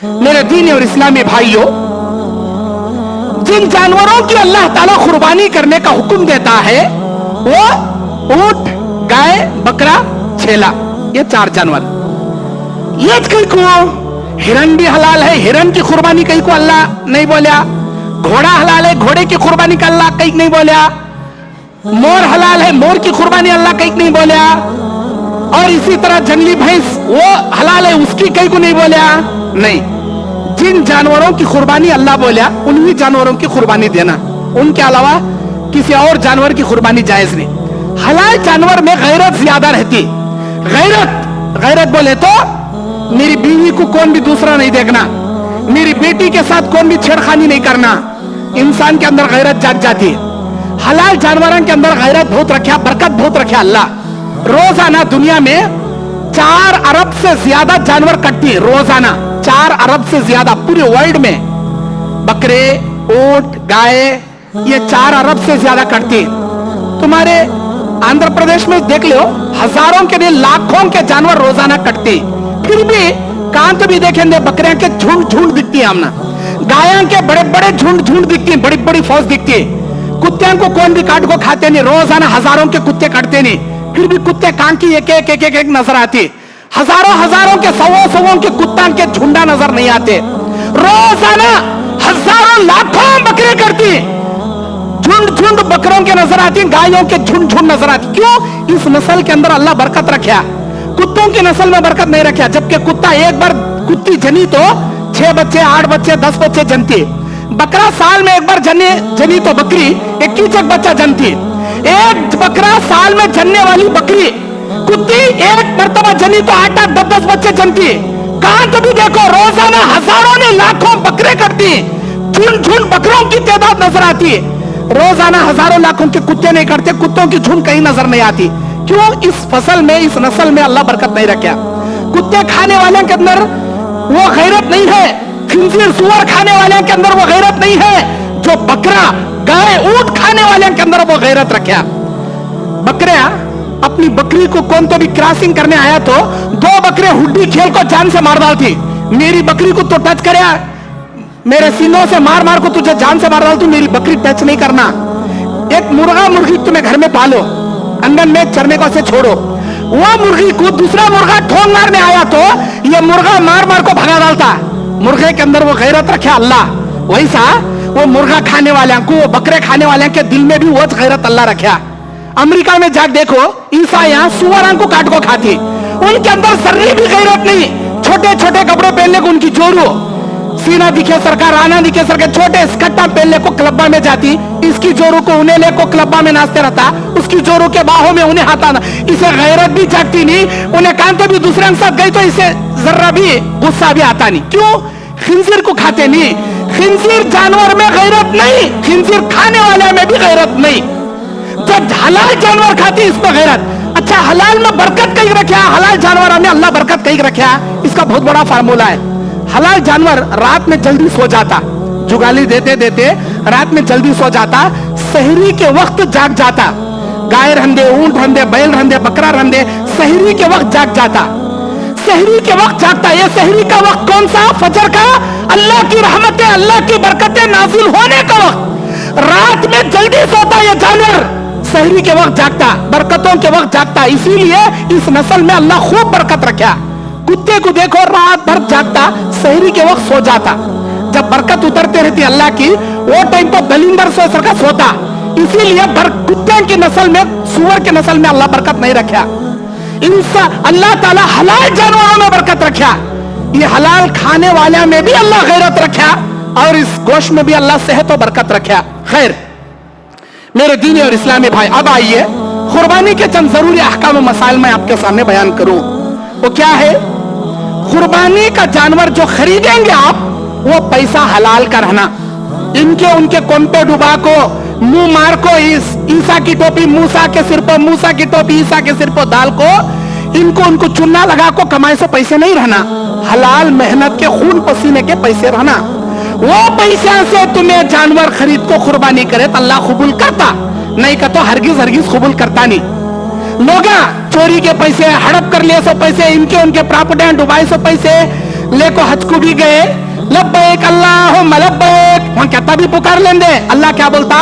मेरे दीनी और इस्लामी भाइयों, जिन जानवरों की अल्लाह ताला कुर्बानी करने का हुक्म देता है वो ऊंट, गाय, बकरा, छेला, ये 4 जानवर। ये कहीं को हिरन भी हलाल है, हिरन की कुर्बानी कहीं को अल्लाह नहीं बोलिया। घोड़ा हलाल है, घोड़े की कुर्बानी का अल्लाह कहीं नहीं बोलिया। मोर हलाल है, मोर की कुर्बानी अल्लाह कहीं नहीं बोलिया। और इसी तरह जंगली भैंस वो हलाल है, उसकी कहीं को नहीं बोलिया। नहीं, जिन जानवरों की कुर्बानी अल्लाह बोलिया उन्हीं जानवरों की कुर्बानी देना, उनके अलावा किसी और जानवर की कुर्बानी जायज नहीं। हलाल जानवर में गैरत ज्यादा रहती। गैरत बोले तो मेरी बीवी को कौन भी दूसरा नहीं देखना, मेरी बेटी के साथ कौन भी छेड़खानी नहीं करना, इंसान के अंदर गैरत जाग जाती है। हलाल जानवरों के अंदर गैरत बहुत रखा, बरकत बहुत रखा अल्लाह। रोजाना दुनिया में 4 अरब से ज्यादा जानवर कटती है, रोजाना 4 अरब से ज्यादा पूरे वर्ल्ड में। बकरे, ऊंट, गाय, ये 4 अरब से ज्यादा कटती है। तुम्हारे आंध्र प्रदेश में देख लो, हजारों के लिए लाखों के जानवर रोजाना कटते, फिर भी कांत भी देखेंगे बकरियां के झुंड दिखती है, हमने गायों के बड़े झुंड दिखती है, बड़ी फौज दिखती है। कुत्तियों को कौन भी काट को खाते नहीं, रोजाना हजारों के कुत्ते काटते नहीं, फिर भी कुत्ते कान की एक नजर आती। हजारों के सौ के कुत्ता के झुंडा नजर नहीं आते। रोजाना हजारों लाखों बकरे करती, झुंड बकरों के नजर आती, गायों के झुंड नजर आती। क्यों? इस नस्ल के अंदर अल्लाह बरकत रखा, कुत्तों की नस्ल में बरकत नहीं रखा। जबकि कुत्ता एक बार कुत्ती जनी तो 6 बच्चे, 8 बच्चे, 10 बच्चे जनती। बकरा साल में एक बार जनी तो बकरी 21 बच्चा जनती। एक बकरा साल में जनने वाली बकरी, कुत्ती एक मर्तबा जनी तो 8-8, 10-10 बच्चे जनती। कहां कभी देखो रोजाना हजारों ने लाखों बकरे करती, झुंड बकरों की तादाद नजर आती। रोजाना हजारों लाखों के कुत्ते नहीं करते, कुत्तों की झुंड कहीं नजर नहीं आती। क्यों? इस फसल में, इस नस्ल में अल्लाह बरकत नहीं रखा। कुत्ते खाने वाले के अंदर वो गैरत नहीं है, खिंजीर सूअर खाने वाले के अंदर वो गैरत नहीं है, जो बकरा, गाय, ऊंट खाने वाले के अंदर वो गैरत रखा। बकरियां अपनी बकरी को कौन तो भी क्रॉसिंग करने आया तो 2 बकरे हुड्डी खेल को जान से मार डालती। मेरी बकरी को तो टच करे, मेरे सीनों से मार को तुझे जान से मार डाल, तू मेरी बकरी टच नहीं करना। एक मुर्गी तुम्हें घर में पालो, अंगन में चरने को से छोड़ो, वो मुर्गी को दूसरा मुर्गा ठोंग मारने आया तो ये मुर्गा मार को भगा डालता। मुर्गे के अंदर वो गैरत रखा अल्लाह, वैसा वो मुर्गा खाने वाले को, वो बकरे खाने वाले के दिल में भी वो गैरत अल्लाह रखा। अमेरिका में जाके देखो, ईसाइयां सुअरों को काट को खाती, उनके अंदर जर्री भी गैरत नहीं। छोटे कपड़े पहनने को उनकी जोरू, सीना दिखे सरकार, आना दिखे सरकार, छोटे स्कट्टा पहनने को क्लब्बा में जाती, इसकी जोरू को उन्हें ले को क्लब्बा में नाचते रहता, उसकी जोरू के बाहों में उन्हें हाथा ना। इसे गैरत भी जागती नहीं, उन्हें कांते भी दूसरे के साथ गई तो इसे जर्रा भी गुस्सा भी आता नहीं। क्यों? खिंजीर को खाते नहीं। खिंजीर जानवर में गैरत नहीं, खिंजीर खाने वाले में भी गैरत नहीं। जो हलाल जानवर खाती इसमें गैरत। अच्छा, हलाल में बरकत कहीं रखा, हलाल जानवर में अल्लाह बरकत कहीं रखा, इसका बहुत बड़ा फार्मूला है। हलाल जानवर रात में जल्दी सो जाता, जुगाली देते रात में जल्दी सो जाता, सहरी के वक्त जाग जाता। गाय रंधे, ऊंट रंधे, बैल रंधे, बकरा रंधे, सहरी के वक्त जाग जाता, सहरी के वक्त जागता। ये सहरी का वक्त कौन सा? फजर का, अल्लाह की रहमतें, अल्लाह की बरकतें नाजिल होने का वक्त। रात में जल्दी सोता ये जानवर, सहरी के वक्त जागता, बरकतों के वक्त जागता। इसीलिए इस नस्ल में अल्लाह खूब बरकत रखा। कुत्ते को देखो रात भर जागता, सहरी के वक्त सो जाता। जब बरकत उतरते रहती अल्लाह की, वो टाइम पर दलिंदर सो सका सोता। इसीलिए कुत्ते की नस्ल में, सुअर की नस्ल में अल्लाह बरकत नहीं रखा। अल्लाह ताला हलाल जानवरों में बरकत रखा। ये हलाल खाने वाले में भी अल्लाह गैरत रखा, और इस गोश्त में भी अल्लाह सेहत और बरकत रखा। खैर मेरे दीनी और इस्लामी भाई, अब आइए कुर्बानी के चंद जरूरी अहकाम और मसाइल मैं आपके सामने बयान करूं। वो क्या है? कुर्बानी का जानवर जो खरीदेंगे आप, वो पैसा हलाल का रहना। इनके उनके कोंपे डुबा को, मुंह मार को, ईसा की टोपी मूसा के सिर पर, मूसा की टोपी ईसा के सिर पर डाल को, उनको चुन्ना लगा को कमाए से पैसे नहीं रहना। हलाल मेहनत के, खून पसीने के पैसे रहना। वो पैसा से तुम्हें जानवर खरीद को कुर्बानी करे तो अल्लाह कबूल करता, नहीं का तो हरगिज कबूल करता नहीं। लोग चोरी के पैसे, हड़प कर लिए सो पैसे, इनके उनके प्रॉपर्टी डुबाए सो पैसे, लेको हज को भी गए, लब्बैक अल्लाहुम्मा लब्बैक, वहां क्या तभी पुकार लेंगे। अल्लाह क्या बोलता,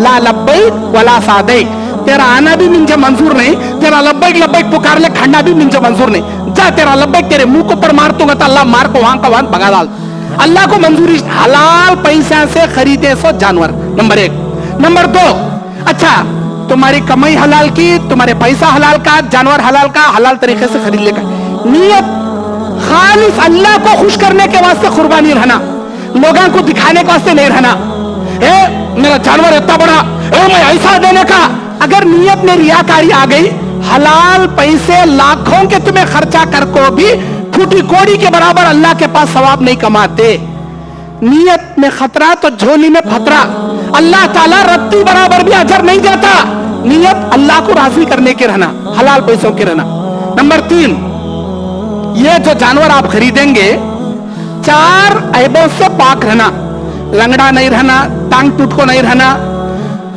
ला लब्बैक वला सादैक, तेरा आना भी मुझे मंजूर नहीं, तेरा लब्बैक लब्बैक पुकार ले खंडा भी मुझे मंजूर नहीं, जा तेरा लब्बैक तेरे मुंह को पर मार दूंगा तो अल्लाह मार को वहां का वहां भगा डाल। अल्लाह को मंजूरी हलाल पैसा से खरीदे सो जानवर, नंबर 1। नंबर 2, अच्छा तुम्हारी कमाई हलाल की, तुम्हारे पैसा हलाल का, जानवर हलाल का, हलाल तरीके से खरीद लेगा। नियत खालिस अल्लाह को खुश करने के वास्ते कुर्बानी रहना, लोगों को दिखाने के वास्ते नहीं रहना। मेरा जानवर इतना बड़ा, मैं ऐसा देने का, अगर नियत में रियाकारी आ गई, हलाल पैसे लाखों के तुम्हें खर्चा कर को भी फूटी कोड़ी के बराबर अल्लाह के पास सवाब नहीं कमाते। नियत में खतरा तो झोली में फतरा, अल्लाह ताला रत्ती बराबर भी अजर नहीं देता। नियत अल्लाह को राजी करने के रहना, हलाल पैसों के रहना। नंबर 3, ये जो जानवर आप खरीदेंगे 4 ऐबों से पाक रहना, लंगड़ा नहीं रहना, टांग टूट को नहीं रहना,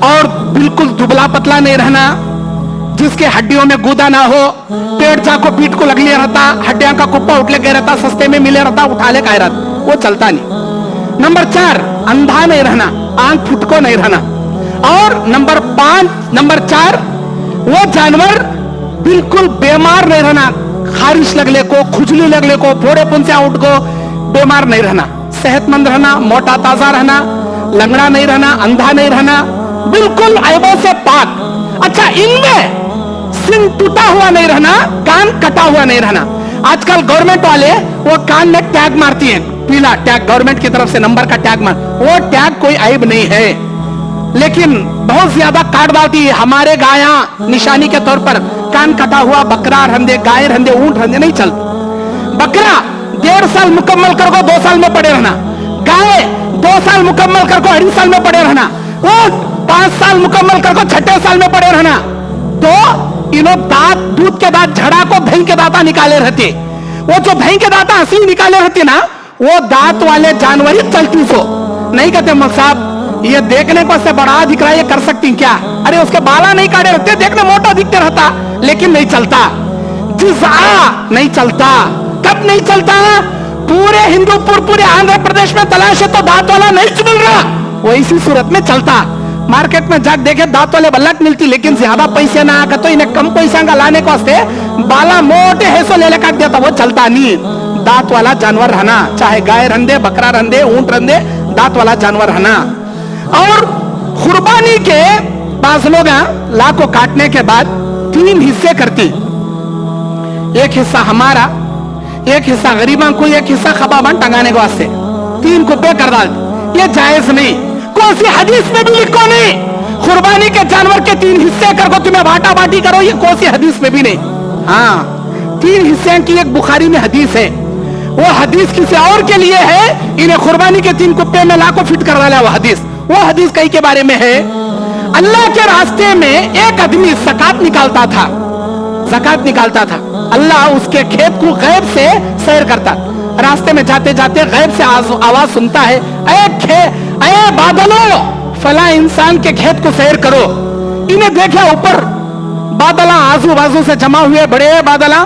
और बिल्कुल दुबला पतला नहीं रहना, जिसके हड्डियों में गूदा ना हो, पेट जाको पीठ को लग लिया रहता, हड्डियां का कुप्पा उठ ले रहता, सस्ते में मिले रहता, उठा ले कह रहता, वो चलता नहीं। नंबर 4, अंधा नहीं रहना, आंख फुट को नहीं रहना। और नंबर 4, वो जानवर बिल्कुल बीमार नहीं रहना, खारिश लगले को, खुजली लगले को, फोड़े पुंसिया उठ को, बीमार नहीं रहना, सेहतमंद रहना, मोटा ताजा रहना, लंगड़ा नहीं रहना, अंधा नहीं रहना, बिल्कुल ऐबों से पाक। अच्छा, इनमें सिंग टूटा हुआ नहीं रहना, कान कटा हुआ नहीं रहना। आजकल गवर्नमेंट वाले वो कान में टैग मारती हैं, पीला टैग, गवर्नमेंट की तरफ से नंबर का टैग मार, वो टैग कोई ऐब नहीं है, लेकिन बहुत ज्यादा काट डालती है। हमारे गाया निशानी के तौर पर कान कटा हुआ बकरा रंधे, गाय रंधे, ऊंट रंधे नहीं चलते। बकरा 1.5 साल मुकम्मल कर को 2 साल में पड़े रहना, गाय 2 साल मुकम्मल कर को 2.5 साल में पड़े रहना, ऊंट 5 साल मुकम्मल कर को 6 साल में पड़े रहना। तो इन्हों दांत, दूध के दांत झड़ा को भैं के दांता निकाले रहते, वो जो भैं के दांता हंसी निकाले रहते ना, वो दांत वाले जानवर ही चलती सो नहीं कहते। मौलवी साहब ये देखने को से बड़ा दिख रहा है, ये कर सकती क्या? अरे उसके बाला नहीं काटे रहते, देखने मोटा दिखते रहता, लेकिन नहीं चलता। जिज़ा नहीं चलता। कब नहीं चलता? पूरे हिंदूपुर, पूरे आंध्र प्रदेश में तलाशे तो दांत वाला नहीं मिल रहा, वो इसी सूरत में चलता। मार्केट में जाकर देखे दांत वाले बल्लक मिलती, लेकिन ज्यादा पैसे ना आकर तो इन्हें कम पैसा का लाने को वास्ते बाला मोटे हैसो ले काट देता, वो चलता नहीं। दांत वाला जानवर रहना, चाहे गाय रंधे, बकरा रंधे, ऊंट रंधे, दांत वाला जानवर रहना। और कुर्बानी के पास लोग ला को काटने के बाद 3 हिस्से करती, एक हिस्सा हमारा, एक हिस्सा गरीबों को, एक हिस्सा खबाबान टंगाने के वास्ते 3 कुप्पे कर डालती। ये जायज नहीं, कौन सी हदीस में भी लिखो नहीं। कुर्बानी के जानवर के 3 हिस्से करको तुम्हें बांटा बांटी करो, ये कौन सी हदीस में भी नहीं। हाँ, 3 हिस्से की एक बुखारी में हदीस है, वो हदीस किसी और के लिए है, इन्हें कुर्बानी के 3 कुप्पे में लाको फिट कर डाला। वो हदीस कई के बारे में है। अल्लाह के रास्ते में एक आदमी ज़कात निकालता था, ज़कात निकालता था। अल्लाह उसके खेत को गैब से सैर करता, रास्ते में जाते जाते गैब से आवाज सुनता है, ऐ बादलों, फला इंसान के खेत को सैर करो। इन्हें देखा ऊपर बादला आजू बाजू से जमा हुए, बड़े बादला,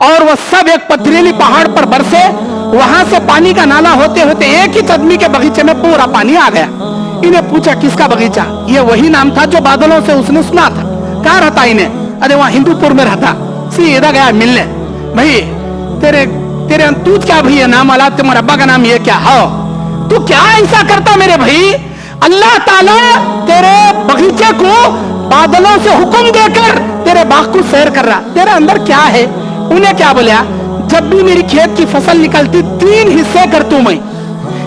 और वह सब एक पथरीली पहाड़ पर बरसे। वहां से पानी का नाला होते होते एक ही आदमी के बगीचे में पूरा पानी आ गया। इन्हें पूछा किसका बगीचा? ये वही नाम था जो बादलों से उसने सुना था। कहाँ रहता इन्हें? अरे वहां हिंदूपुर में रहता। सीधा गया मिलने, भाई तेरे तू क्या भैया नाम वाला, तुम्हारे अब्बा का नाम ये क्या? हो तू क्या ऐसा करता मेरे भाई? अल्लाह ताला तेरे बगीचे को बादलों से हुक्म देकर तेरे बाग को सैर कर रहा, तेरे अंदर क्या है? उन्हें क्या बोला? जब भी मेरी खेत की फसल निकलती 3 हिस्से कर तू, मैं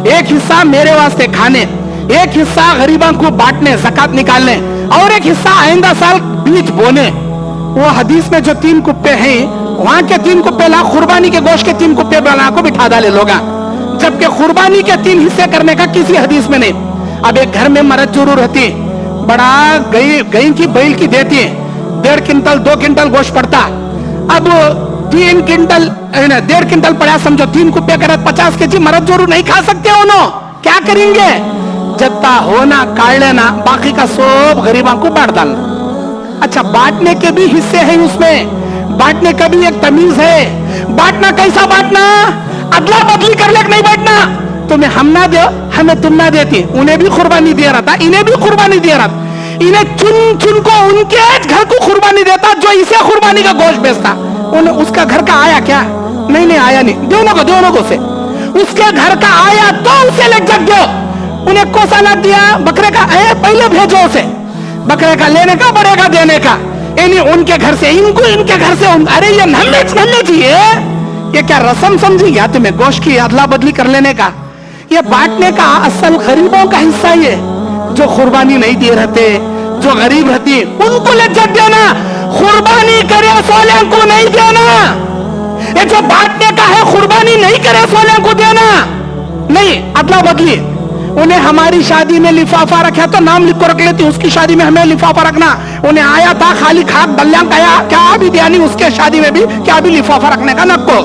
एक हिस्सा मेरे वास्ते खाने, एक हिस्सा गरीबों को बांटने, ज़कात निकालने, और एक हिस्सा आइंदा साल बीज बोने। वो हदीस में जो 3 कुप्पे हैं, वहां के 3 कुप्पे ला, कुर्बानी के गोश्त के 3 कुप्पे बना को बिठा डाले लोग, जबकि कुर्बानी के 3 हिस्से करने का किसी हदीस में नहीं। अब एक घर में मर्द जरूर रहती, बड़ा गई की बैल की देती है, 1.5 क्विंटल 2 क्विंटल गोश्त पड़ता। अब 3 क्विंटल 1.5 क्विंटल पड़ा, समझो 3 कुप्पे कर 50 केजी मर्द जरूर नहीं खा सकते। उन्होंने क्या करेंगे? जत्ता होना काट लेना, बाकी का सब गरीबों को बांट डालना। अच्छा, बांटने के भी हिस्से हैं उसमें, बांटने का भी एक तमीज है। बांटना कैसा बांटना? अदला बदली कर ले नहीं बैठना, तुम्हें हम ना दो हमें तुम ना देती। उन्हें भी कुर्बानी दे रहा था, इन्हें भी कुर्बानी दे रहा था। इन्हें चुन चुन को उनके घर को कुर्बानी देता जो इसे कुर्बानी का गोश्त बेचता। उन्हें उसका घर का आया क्या? नहीं आया नहीं, दोनों को से उसके घर का आया तो उसे ले जग दो। उन्हें को सलाह दिया बकरे का, पहले भेजो उसे, बकरे का लेने का, बड़े का देने का। इन्हीं उनके घर से इनको, इनके घर से अरे ये नन्हे चाहिए, ये क्या रस्म समझी क्या तुम्हें गोश्त की अदला बदली कर लेने का? ये बांटने का असल गरीबों का हिस्सा, ये जो कुर्बानी नहीं दे रहते, जो गरीब रहती उनको लज्जत देना, कुर्बानी करे सोले को नहीं देना। ये जो बांटने का है कुर्बानी नहीं करे सोले को देना नहीं, अदला बदली। उन्हें हमारी शादी में लिफाफा रखा तो नाम लिख को रख लेती, उसकी शादी में हमें लिफाफा रखना। उन्हें आया था खाली खाक दल्या कया क्या भी दिया नहीं, उसके शादी में भी क्या भी लिफाफा रखने का नको,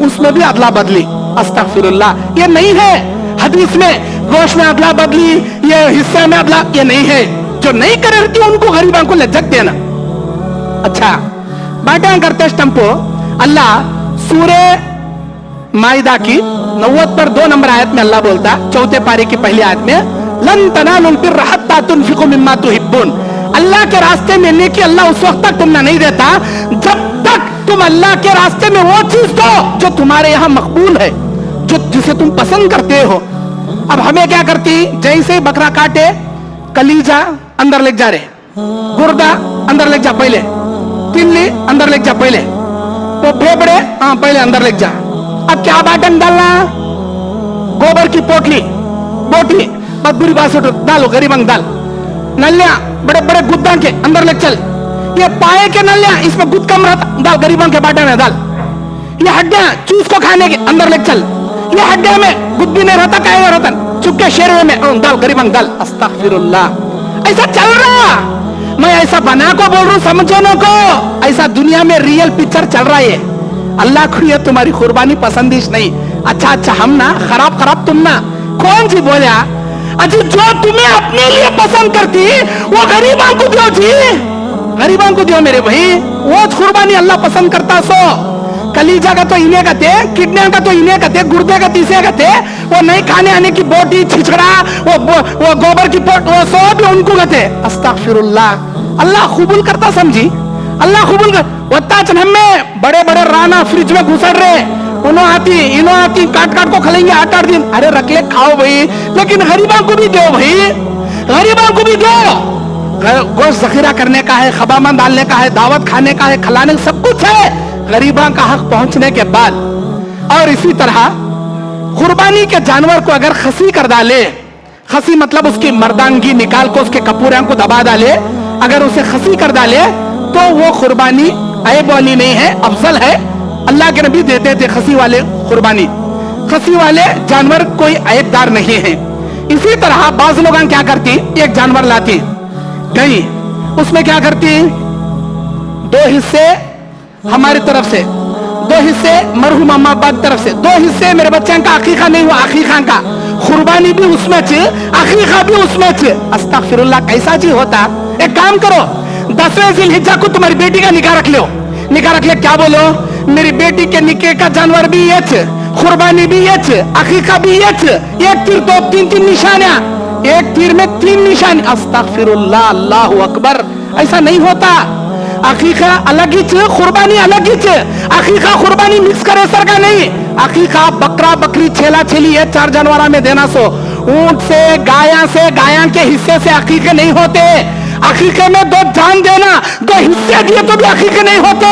उसमें भी अदला बदली। अस्तगफिरुल्लाह, ये नहीं है हदीस में गोश्त में अदला बदली, ये हिस्से में अदला, ये नहीं है। जो नहीं करे रहती उनको गरीबों को लज्जत देना। अच्छा बांटा करते स्टम्पो अल्लाह सूरे माइदा की 90 पर 2 नंबर आयत में अल्लाह बोलता, चौथे पारी की पहली आयत में, लन तनालुल बिर्र हत्ता तुनफिकू मिम्मा तुहिब्बून। अल्लाह के रास्ते में नेकी अल्लाह उस वक्त तक तुमने नहीं देता जब तक तुम अल्लाह के रास्ते में वो चीज दो जो तुम्हारे यहाँ मकबूल है, जो जिसे तुम पसंद करते हो। अब हमें क्या करती, जैसे बकरा काटे कलीजा अंदर ले जा रहे, गुर्दा अंदर ले जा पहले, तिल्ली अंदर ले जा पहले, तो फेफड़े हाँ पहले अंदर ले जा। अब क्या बाटन डालना, गोबर की पोटली बोटी बस बुरी बात डालो, गरीबंग डाल, नलिया बड़े बड़े गुद्दा के अंदर ले चल, ये पाए के नलिया इसमें गुद कम रहता डाल, गरीबों के बाटे में डाल। ये हड्डियां चूस को खाने के अंदर ले चल, ये हड्डियां में गुद भी नहीं रहता, कहेगा रहता चुपके शेरवे में डाल, गरीबंग डाल। अस्तगफिरुल्लाह, ऐसा चल रहा, मैं ऐसा बना को बोल रहा हूं समझो न को, ऐसा दुनिया में रियल पिक्चर चल रहा है। अल्लाह को ये तुम्हारी कुर्बानी पसंदिश नहीं। अच्छा हम ना खराब तुम ना, कौन सी बोला? अच्छा जो तुम्हें अपने लिए पसंद करती वो गरीबों को दो जी, गरीबों को दो मेरे भाई, वो कुर्बानी अल्लाह पसंद करता। सो कलीजा का तो इन्हें कहते, किडनी का तो इन्हें कहते, गुर्दे का तीसरे कहते, वो नहीं खाने आने की बोटी छिछड़ा, वो गोबर की पोट, वो सब उनको कहते। अस्तगफिरुल्लाह, अल्लाह कबूल करता समझी, अल्लाह कबूल कर। में बड़े बड़े राना फ्रिज में घुसड़ रहे, उन्हों आती काट को खलेंगे 8 दिन, अरे रख ले खाओ भाई, लेकिन गरीबों को भी दो भाई, गरीबों को भी दो। गोश्त जखीरा करने का है, खबामन डालने का है, दावत खाने का है, खिलाने सब कुछ है, गरीबों का हक पहुंचने के बाद। और इसी तरह कुर्बानी के जानवर को अगर खसी कर डाले, खसी मतलब उसकी मर्दांगी निकाल को उसके कपूरों को दबा डाले, अगर उसे खसी कर डाले तो वो कुर्बानी ऐब वाली नहीं है, अफजल है। अल्लाह के नबी देते थे खसी वाले कुर्बानी, खसी वाले जानवर कोई ऐबदार नहीं है। इसी तरह बाज लोग क्या करती, एक जानवर लाती गई, उसमें क्या करती, 2 हिस्से हमारी तरफ से, 2 हिस्से मरहूम अम्मा बाप तरफ से, 2 हिस्से मेरे बच्चे का अकीका नहीं हुआ, अकीका का कुर्बानी भी उसमें अकीका भी उसमें। अस्तगफिरुल्लाह, कैसा चीज होता। एक काम करो, 10वें जिलहिज्जा को तुम्हारी बेटी का निकाह रख लो, निकाह रख ले, क्या बोलो, मेरी बेटी के निकाह का जानवर भी ये, कुर्बानी भी ये, अकीका भी ये, एक तीर तो 3 निशानियां, एक तीर में 3 निशानी। अस्तगफिरुल्लाह, अल्लाहु अकबर, ऐसा नहीं होता। अकीका अलग ही, कुर्बानी अलग ही, अकीका कुर्बानी मिक्स करे सर का नहीं। अकीका बकरा बकरी छेला छेली ये 4 जानवरा में देना। सो ऊंट से गाया के हिस्से से अकीके नहीं होते। अकीके में 2 जान देना, 2 हिस्से दिए तो भी अकीके नहीं होते।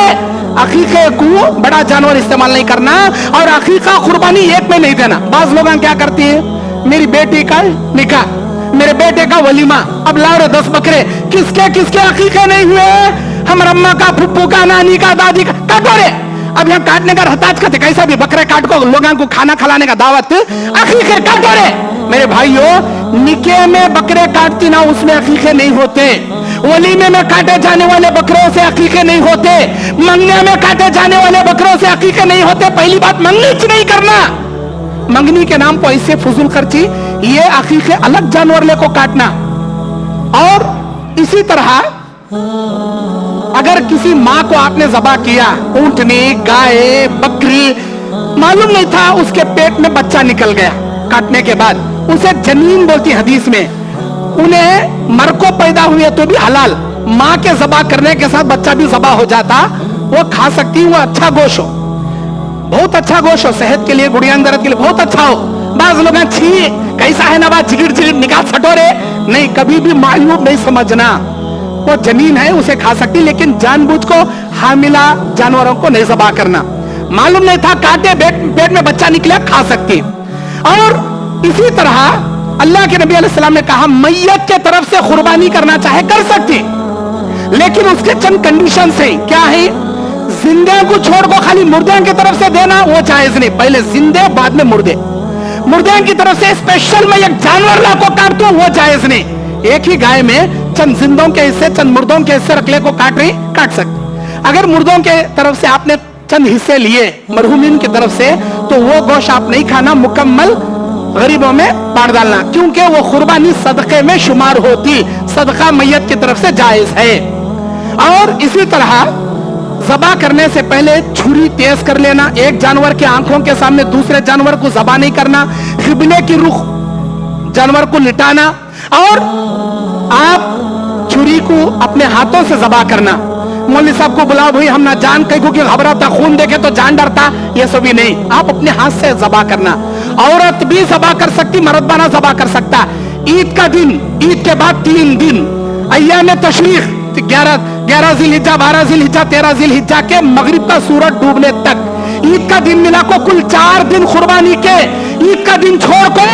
अकीके को बड़ा जानवर इस्तेमाल नहीं करना और अकीका कुर्बानी एक में नहीं देना। बाज लोग क्या करती है, मेरी बेटी का निकाह, मेरे बेटे का वलीमा, अब लाओ रे 10 बकरे, किसके अकीके नहीं हुए, हमारे अम्मा का, फुप्पू का, नानी का, दादी का, काटो रे। अब यहाँ काटने का रहताज का कैसा भी बकरे काट को लोगों को खाना खिलाने का दावत, अकीके काटो रे। मेरे भाइयों, निके में बकरे काटती ना, उसमें अकीके नहीं होते। वलीमे में काटे जाने वाले बकरों से अकीके नहीं होते। मंगने में काटे जाने वाले बकरों से अकीके नहीं होते। पहली बात, मंगनी नहीं करना, मंगनी के नाम पर इससे फजूल खर्ची, ये अकीके अलग जानवर ले को काटना। और इसी तरह अगर किसी माँ को आपने ज़बा किया, ऊंटनी, गाय, बकरी, मालूम नहीं था उसके पेट में बच्चा निकल गया काटने के बाद, उसे जनीन बोलती हदीस में। उन्हें मर को पैदा हुए तो भी हलाल, माँ के ज़बा करने के साथ बच्चा भी ज़बा हो जाता, वो खा सकती, वो अच्छा गोश्त हो, बहुत अच्छा गोश्त हो, सेहत के लिए, गुड़ियान दर्द के लिए बहुत अच्छा हो। बाज लोग छी कैसा है ना बात, जिगिर जिगिर निकाल छटोरे, नहीं, कभी भी मायूब नहीं समझना, वो जनीन है उसे खा सकती, लेकिन जानबूझ को हामिला जानवरों को नहीं ज़बा करना। मालूम नहीं था, काटे पेट में बच्चा निकला, खा सकती। और इसी तरह अल्लाह के नबी अलैहि सलाम ने कहा मैयत के तरफ से कुर्बानी करना चाहे कर सकती, लेकिन उसके चंद कंडीशन है। क्या है? जिंदे को छोड़ को खाली मुर्दे की तरफ से देना वो जायज नहीं, पहले जिंदे बाद में मुर्दे। मुर्दे की तरफ से स्पेशल मैं एक जानवर ला को काट दूं वो जायज नहीं। एक ही गाय में चंद जिंदों के हिस्से चंद मुर्दों के हिस्से रखले को काट सकते। अगर मुर्दों के तरफ से आपने चंद हिस्से लिए मरहूमिन की तरफ से, तो वो गोश्त आप नहीं खाना, मुकम्मल गरीबों में बांट डालना, क्योंकि वो कुर्बानी सदके में शुमार होती, सदका मैयत की तरफ से जायज है। और इसी तरह ज़बा करने से पहले छुरी तेज कर लेना, एक जानवर के आंखों के सामने दूसरे जानवर को ज़बा नहीं करना, किबले की रुख जानवर को लिटाना, और आप छुरी को अपने हाथों से ज़बा करना। मौलवी साहब को बुलाओ, भाई हम ना जान कहीं को घबराता, खून देखे तो जान डरता, ये सब भी नहीं, आप अपने हाथ से ज़बा करना। औरत भी ज़बा कर सकती, मर्द बना ज़बा कर सकता। ईद का दिन, ईद के बाद 3 दिन अय्याम तशरीक, 11 ज़िलहिज्जा, 12 ज़िलहिज्जा, 13 ज़िलहिज्जा के मगरिब का सूरज डूबने तक ईद का दिन मिला को कुल 4 दिन कुर्बानी के, ईद का दिन छोड़ को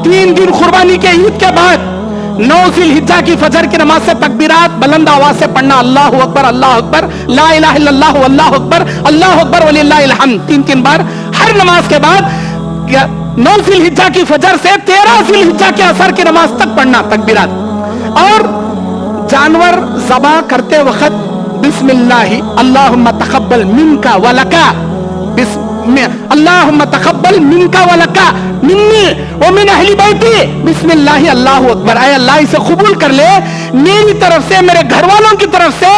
3 दिन कुर्बानी के। ईद के बाद 9 ज़िलहिज्जा की फजर की नमाज से तकबीरात बुलंद आवाज से पढ़ना, अल्लाहु अकबर, अल्लाहु अकबर, ला इलाहा इल्लल्लाह, अल्लाहु अकबर, अल्लाहु अकबर वलिल्लाहिल हम्द, 3 बार हर नमाज के बाद। 9 ज़िलहिज्जा की फजर से 13 ज़िलहिज्जा के असर की नमाज तक पढ़ना तकबीरात। और जानवर ज़बा करते वक्त बिस्मिल्लाहि अल्लाहुम्मा तक़ब्बल मिन्का व लका, अल्लाहुम्मा तक़ब्बल मिन्का व लका मिन्नी व मिन अहली बैती, बिस्मिल्लाहि अल्लाहु अकबर। ऐ अल्लाह इसे कबूल कर ले, मेरी तरफ से, मेरे घर वालों की तरफ से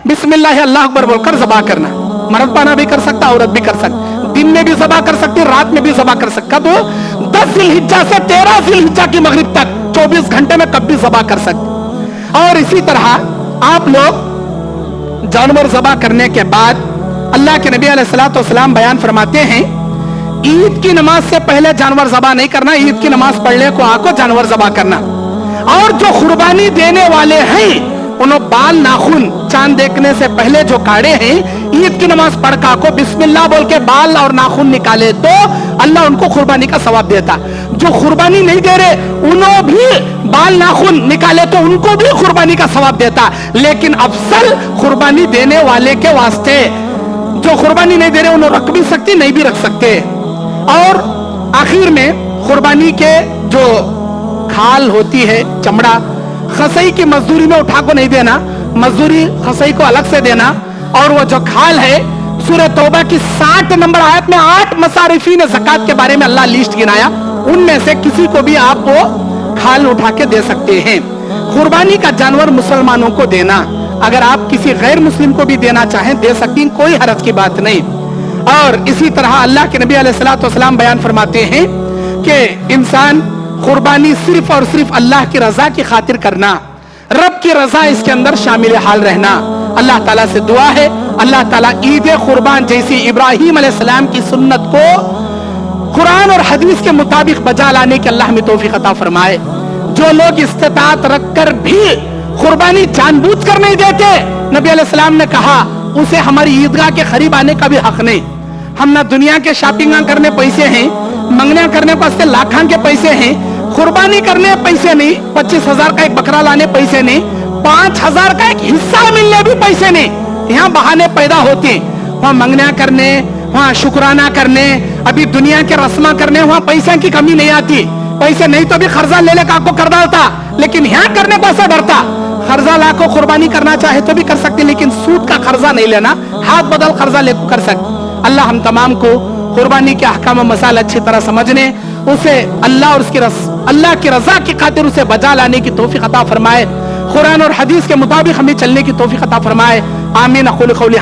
बिस्मिल्लाहि अल्लाहु अकबर बोलकर ज़बा करना। मर्द पाना भी कर सकता, औरत भी कर सकती, दिन में भी ज़बा कर सकती, रात में भी ज़बा कर सकता। तो 10 ज़िलहिज्जा से 13 ज़िलहिज्जा की मगरिब तक 24 घंटे में कभी ज़बा कर सकते। और इसी तरह आप लोग जानवर ज़बा करने के बाद अल्लाह के नबी अलैहिस्सलातु वस्सलाम बयान फरमाते हैं, ईद की नमाज से पहले जानवर ज़बा नहीं करना, ईद की नमाज पढ़ने को आको जानवर ज़बा करना। और जो कुर्बानी देने वाले हैं उन्होंने बाल नाखून चांद देखने से पहले जो काटे हैं, ईद की नमाज पढ़ का को बिस्मिल्लाह बोल के बाल और नाखून निकाले तो अल्लाह उनको कुर्बानी का सवाब देता। जो कुर्बानी नहीं दे रहे उन्होंने भी बाल नाखून निकाले तो उनको भी कुर्बानी का सवाब देता। लेकिन अफसल कुर्बानी देने वाले के वास्ते, जो कुर्बानी नहीं दे रहे उन्हें रख भी सकते, नहीं भी रख सकते। और आखिर में कुर्बानी के जो खाल होती है, चमड़ा, खसई की मजदूरी में उठा को नहीं देना, मजदूरी खसई को अलग से देना। और वो जो खाल है, सूरह तौबा की 60 नंबर आयत में 8 मसारिफी ने ज़कात के बारे में अल्लाह लिस्ट गिनाया, उनमें से किसी को भी आप वो खाल उठा के दे सकते हैं। कुर्बानी का जानवर मुसलमानों को देना, अगर आप किसी गैर मुस्लिम को भी देना चाहें दे सकती हैं, कोई हरज की बात नहीं। और इसी तरह अल्लाह के नबी अलैहिस्सलातु वस्सलाम बयान फरमाते हैं कि इंसान कुर्बानी सिर्फ और सिर्फ अल्लाह की रजा की खातिर करना, रब की रजा इसके अंदर शामिल हाल रहना। अल्लाह ताला से दुआ है अल्लाह ताला ईद कुर्बान जैसी इब्राहीम अलैहिस्सलाम की सुन्नत को कुरान और हदीस के मुताबिक बजा लाने की अल्लाह में तौफीक अता फरमाए। जो लोग इस्तिताअत रखकर भी कुर्बानी जानबूझ कर नहीं देते, नबी अलैहिस्सलाम ने कहा उसे हमारी ईदगाह के करीब आने का भी हक नहीं। हम ना दुनिया के शॉपिंग करने पैसे हैं, मंगने करने वास्ते लाखां के पैसे हैं, कुर्बानी करने पैसे नहीं, 25,000 का एक बकरा लाने पैसे नहीं, 5,000 का एक हिस्सा मिलने भी पैसे नहीं। यहाँ बहाने पैदा होते हैं, वहां मंगना करने, वहां शुक्राना करने, अभी दुनिया के रस्मा करने, वहां पैसे की कमी नहीं आती। पैसे नहीं तो भी कर्जा ले ले आपको कर डालता, लेकिन यहाँ करने को ऐसा डरता। कर्जा ला को कुर्बानी करना चाहे तो भी कर सकते, लेकिन सूद का कर्जा नहीं लेना, हाथ बदल कर्जा ले कर सकते। अल्लाह हम तमाम को कुर्बानी के अहकाम व मसाइल अच्छी तरह समझने, उसे अल्लाह और उसकी अल्लाह की रजा की खातिर उसे बजा लाने की तौफीक अता फरमाए। कुरान और हदीस के मुताबिक हमें चलने की तौफीक अता फरमाए। आमीन। अक़ूलु क़ौली